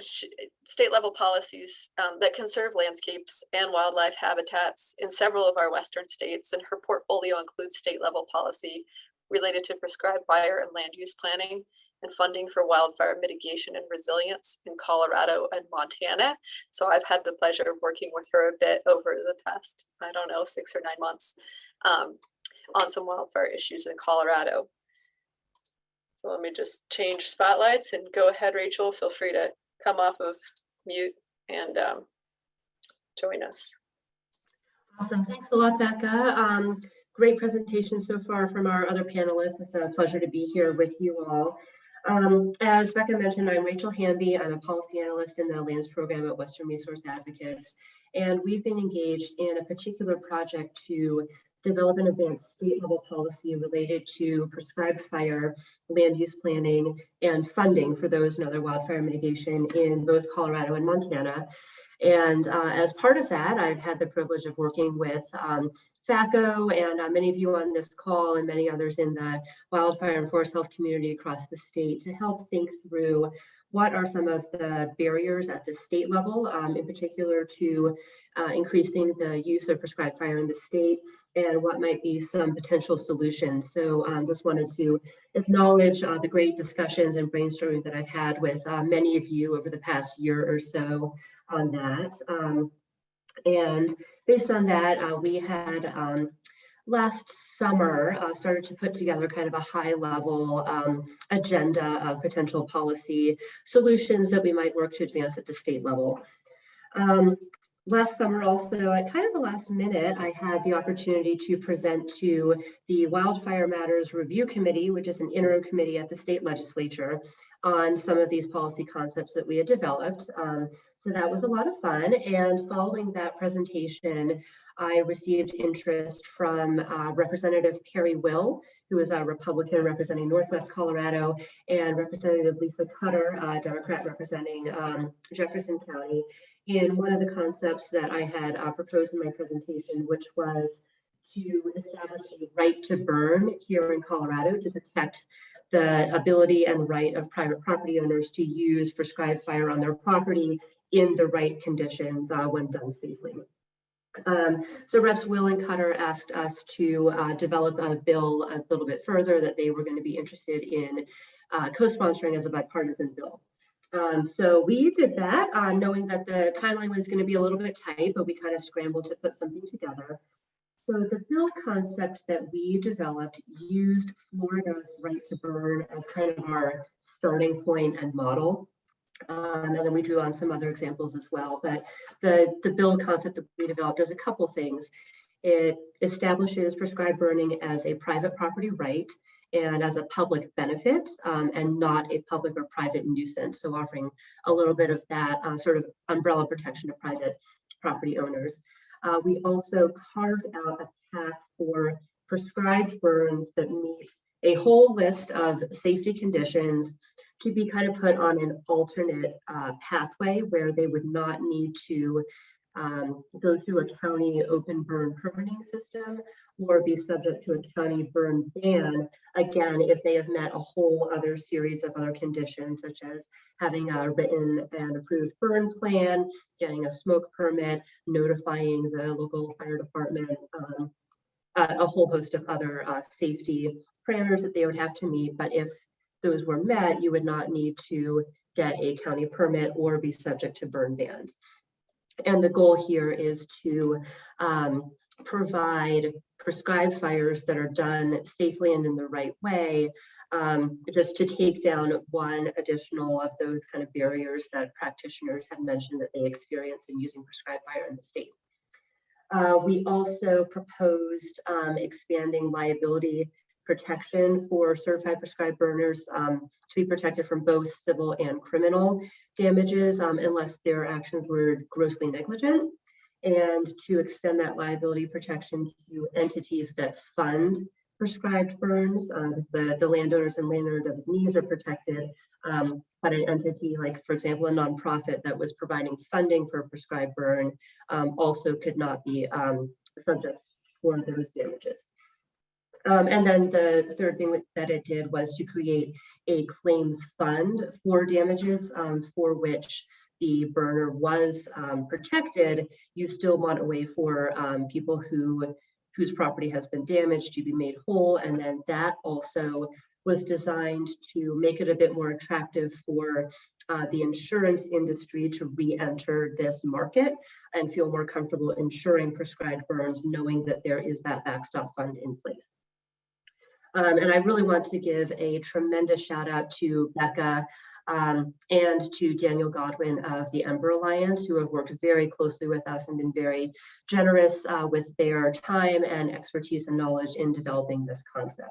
state level policies that conserve landscapes and wildlife habitats in several of our Western states. And her portfolio includes state level policy related to prescribed fire and land use planning and funding for wildfire mitigation and resilience in Colorado and Montana. So I've had the pleasure of working with her a bit over the past, 6 or 9 months on some wildfire issues in Colorado. So let me just change spotlights and go ahead, Rachel. Feel free to come off of mute and join us. Awesome, thanks a lot, Becca. Great presentation so far from our other panelists. It's a pleasure to be here with you all. As Becca mentioned, I'm Rachel Hamby. I'm a policy analyst in the lands program at Western Resource Advocates. And we've been engaged in a particular project to develop and advance state level policy related to prescribed fire, land use planning, and funding for those and other wildfire mitigation in both Colorado and Montana. And as part of that, I've had the privilege of working with FACO and many of you on this call and many others in the wildfire and forest health community across the state to help think through what are some of the barriers at the state level, in particular to increasing the use of prescribed fire in the state, and what might be some potential solutions. So just wanted to acknowledge the great discussions and brainstorming that I've had with many of you over the past year or so on that. And based on that, we had last summer started to put together kind of a high level agenda of potential policy solutions that we might work to advance at the state level. Last summer also, at kind of the last minute, I had the opportunity to present to the Wildfire Matters Review Committee, which is an interim committee at the state legislature, on some of these policy concepts that we had developed. So that was a lot of fun. And following that presentation, I received interest from Representative Perry Will, who is a Republican representing Northwest Colorado, and Representative Lisa Cutter, Democrat representing Jefferson County, in one of the concepts that I had proposed in my presentation, which was to establish a right to burn here in Colorado to protect the ability and right of private property owners to use prescribed fire on their property in the right conditions when done safely. So Reps Will and Cutter asked us to develop a bill a little bit further that they were going to be interested in co-sponsoring as a bipartisan bill. So we did that, knowing that the timeline was going to be a little bit tight, but we kind of scrambled to put something together. So the bill concept that we developed used Florida's right to burn as kind of our starting point and model. And then we drew on some other examples as well. But the bill concept that we developed does a couple things. It establishes prescribed burning as a private property right and as a public benefit, and not a public or private nuisance. So offering a little bit of that sort of umbrella protection to private property owners. We also carved out a path for prescribed burns that meet a whole list of safety conditions to be kind of put on an alternate pathway where they would not need to go through a county open burn permitting system or be subject to a county burn ban, again, if they have met a whole other series of other conditions, such as having a written and approved burn plan, getting a smoke permit, notifying the local fire department, a whole host of other safety parameters that they would have to meet. But if those were met, you would not need to get a county permit or be subject to burn bans. And the goal here is to provide prescribed fires that are done safely and in the right way, just to take down one additional of those kind of barriers that practitioners have mentioned that they experience in using prescribed fire in the state. We also proposed expanding liability protection for certified prescribed burners to be protected from both civil and criminal damages unless their actions were grossly negligent, and to extend that liability protection to entities that fund prescribed burns. The landowners and landowner designees are protected, but an entity like, for example, a nonprofit that was providing funding for a prescribed burn also could not be subject for those damages. And then the third thing that it did was to create a claims fund for damages for which the burner was protected. You still want a way for people whose property has been damaged to be made whole. And then that also was designed to make it a bit more attractive for the insurance industry to re-enter this market and feel more comfortable insuring prescribed burns, knowing that there is that backstop fund in place. And I really want to give a tremendous shout out to Becca and to Daniel Godwin of the Ember Alliance, who have worked very closely with us and been very generous with their time and expertise and knowledge in developing this concept.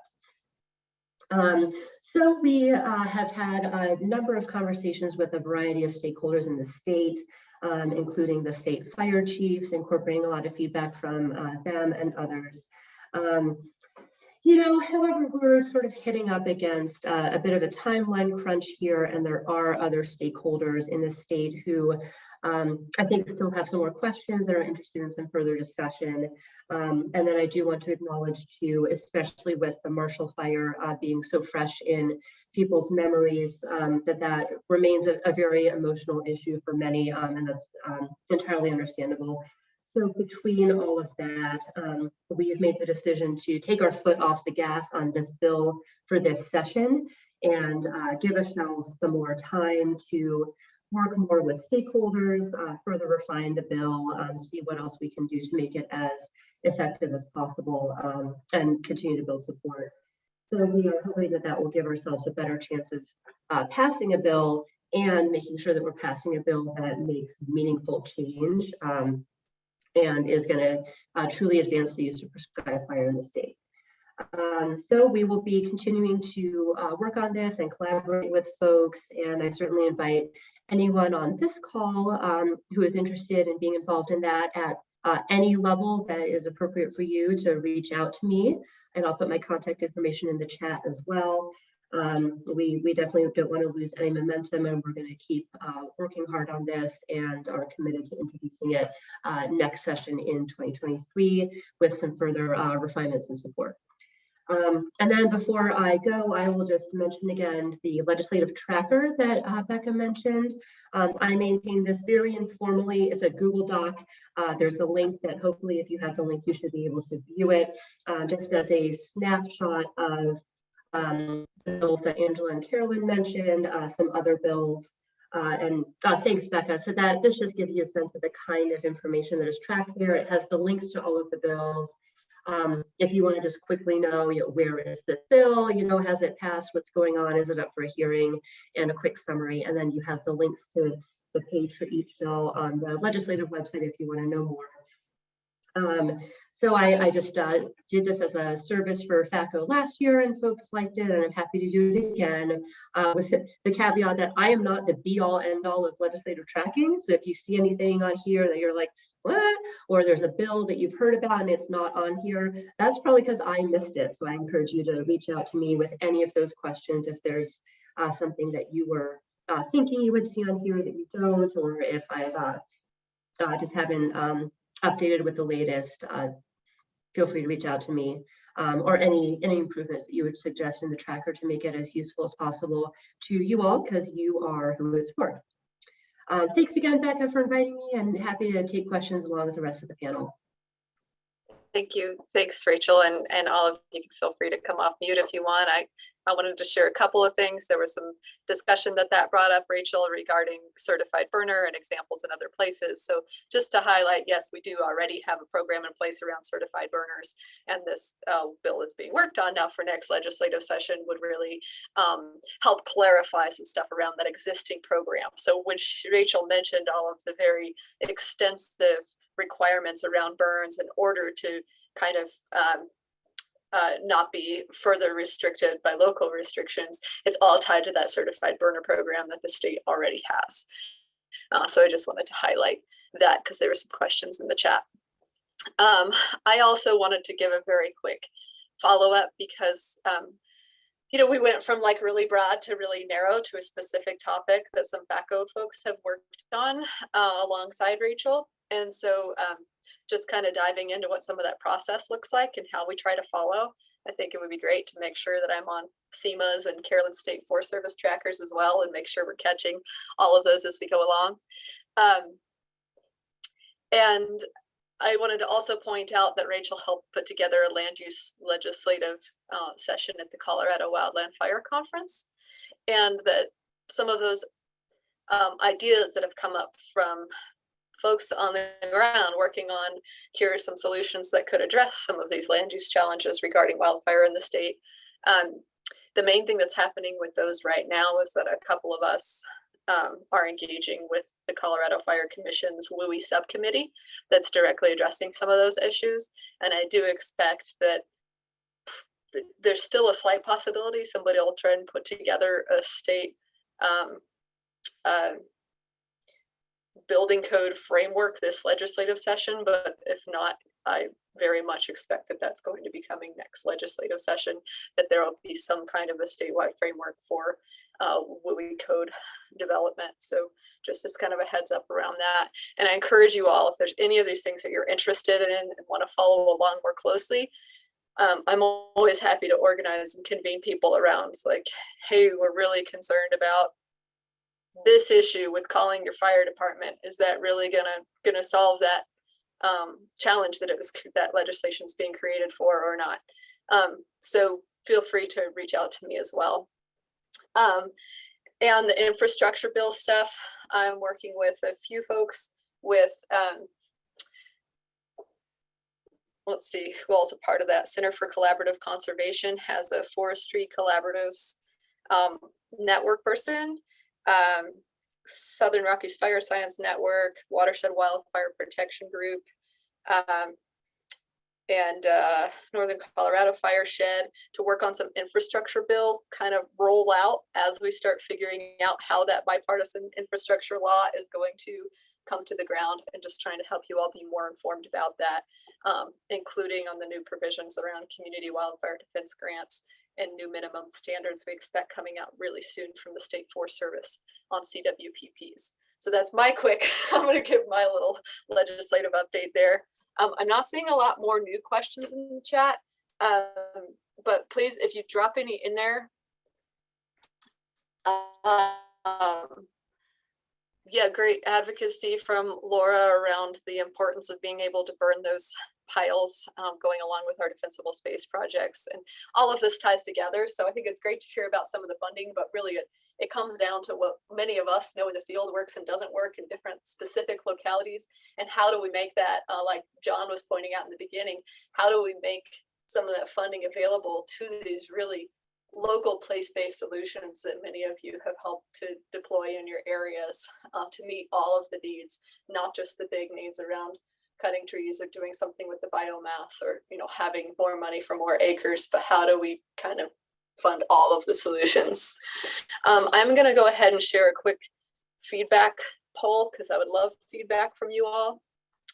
So we have had a number of conversations with a variety of stakeholders in the state, including the state fire chiefs, incorporating a lot of feedback from them and others. However, we're sort of hitting up against a bit of a timeline crunch here, and there are other stakeholders in the state who I think still have some more questions and are interested in some further discussion. And then I do want to acknowledge too, especially with the Marshall Fire being so fresh in people's memories, that remains a very emotional issue for many, and that's entirely understandable. So between all of that, we have made the decision to take our foot off the gas on this bill for this session and give ourselves some more time to work more with stakeholders, further refine the bill, see what else we can do to make it as effective as possible, and continue to build support. So we are hoping that that will give ourselves a better chance of passing a bill and making sure that we're passing a bill that makes meaningful change, and is going to truly advance the use of prescribed fire in the state. So we will be continuing to work on this and collaborate with folks, and I certainly invite anyone on this call who is interested in being involved in that at any level that is appropriate for you to reach out to me, and I'll put my contact information in the chat as well. We definitely don't want to lose any momentum, and we're going to keep working hard on this and are committed to introducing it next session in 2023 with some further refinements and support. And then before I go, I will just mention again the legislative tracker that Becca mentioned. I maintain this very informally. It's a Google Doc. There's a link that hopefully if you have the link, you should be able to view it, just as a snapshot of bills that Angela and Carolyn mentioned, some other bills, and thanks, Becca. So that this just gives you a sense of the kind of information that is tracked here. It has the links to all of the bills. If you want to just quickly know, where is this bill, has it passed, what's going on, is it up for a hearing, and a quick summary. And then you have the links to the page for each bill on the legislative website if you want to know more. So I just did this as a service for FACO last year, and folks liked it, and I'm happy to do it again, with the caveat that I am not the be-all end-all of legislative tracking. So if you see anything on here that you're like, what? Or there's a bill that you've heard about and it's not on here, that's probably because I missed it. So I encourage you to reach out to me with any of those questions if there's something that you were thinking you would see on here that you don't, or if I've just haven't updated with the latest. Feel free to reach out to me, or any improvements that you would suggest in the tracker to make it as useful as possible to you all, because you are who it's for. Thanks again, Becca, for inviting me, and happy to take questions along with the rest of the panel. Thank you. Thanks, Rachel, and all of you can feel free to come off mute if you want. I wanted to share a couple of things. There was some discussion that brought up, Rachel, regarding certified burner and examples in other places. So just to highlight, yes, we do already have a program in place around certified burners, and this bill that's being worked on now for next legislative session would really help clarify some stuff around that existing program. So when Rachel mentioned all of the very extensive requirements around burns in order to kind of not be further restricted by local restrictions, it's all tied to that certified burner program that the state already has. So I just wanted to highlight that because there were some questions in the chat. I also wanted to give a very quick follow-up because we went from like really broad to really narrow to a specific topic that some FACO folks have worked on alongside Rachel. And so just kind of diving into what some of that process looks like and how we try to follow. I think it would be great to make sure that I'm on SEMA's and Carolyn State Forest Service trackers as well, and make sure we're catching all of those as we go along. And I wanted to also point out that Rachel helped put together a land use legislative session at the Colorado Wildfire Conference, and that some of those ideas that have come up from folks on the ground working on here are some solutions that could address some of these land use challenges regarding wildfire in the state. The main thing that's happening with those right now is that a couple of us are engaging with the Colorado Fire Commission's WUI subcommittee that's directly addressing some of those issues. And I do expect that there's still a slight possibility somebody will try and put together a state building code framework this legislative session, but if not, I very much expect that that's going to be coming next legislative session, that there will be some kind of a statewide framework for WUI code development. So just as kind of a heads up around that. And I encourage you all, if there's any of these things that you're interested in and want to follow along more closely, I'm always happy to organize and convene people around. It's like, hey, we're really concerned about this issue with calling your fire department. Is that really gonna solve that challenge that legislation is being created for or not? So feel free to reach out to me as well. And the infrastructure bill stuff, I'm working with a few folks with, let's see, who else a part of that? Center for Collaborative Conservation has a forestry collaboratives network person. Southern Rockies Fire Science Network, Watershed Wildfire Protection Group, and Northern Colorado Fire Shed to work on some infrastructure bill kind of roll out as we start figuring out how that bipartisan infrastructure law is going to come to the ground, and just trying to help you all be more informed about that, including on the new provisions around community wildfire defense grants and new minimum standards we expect coming out really soon from the State Forest Service on CWPPs. So that's my quick, I'm going to give my little legislative update there. I'm not seeing a lot more new questions in the chat, but please, if you drop any in there, yeah, great advocacy from Laura around the importance of being able to burn those piles, going along with our defensible space projects, and all of this ties together. So I think it's great to hear about some of the funding, but really it comes down to what many of us know in the field works and doesn't work in different specific localities, and how do we make that, like John was pointing out in the beginning, how do we make some of that funding available to these really local place-based solutions that many of you have helped to deploy in your areas, to meet all of the needs, not just the big needs around cutting trees or doing something with the biomass, or having more money for more acres, but how do we kind of fund all of the solutions? I'm going to go ahead and share a quick feedback poll, because I would love feedback from you all.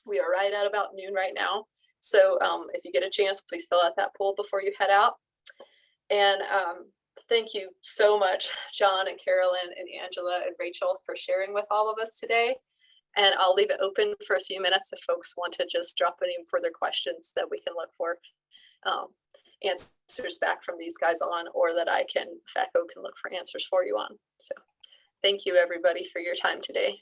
We are right at about noon right now, so if you get a chance, please fill out that poll before you head out. And thank you so much, John and Carolyn and Angela and Rachel, for sharing with all of us today. And I'll leave it open for a few minutes if folks want to just drop any further questions that we can look for answers back from these guys on, or that FACO can look for answers for you on. So thank you everybody for your time today.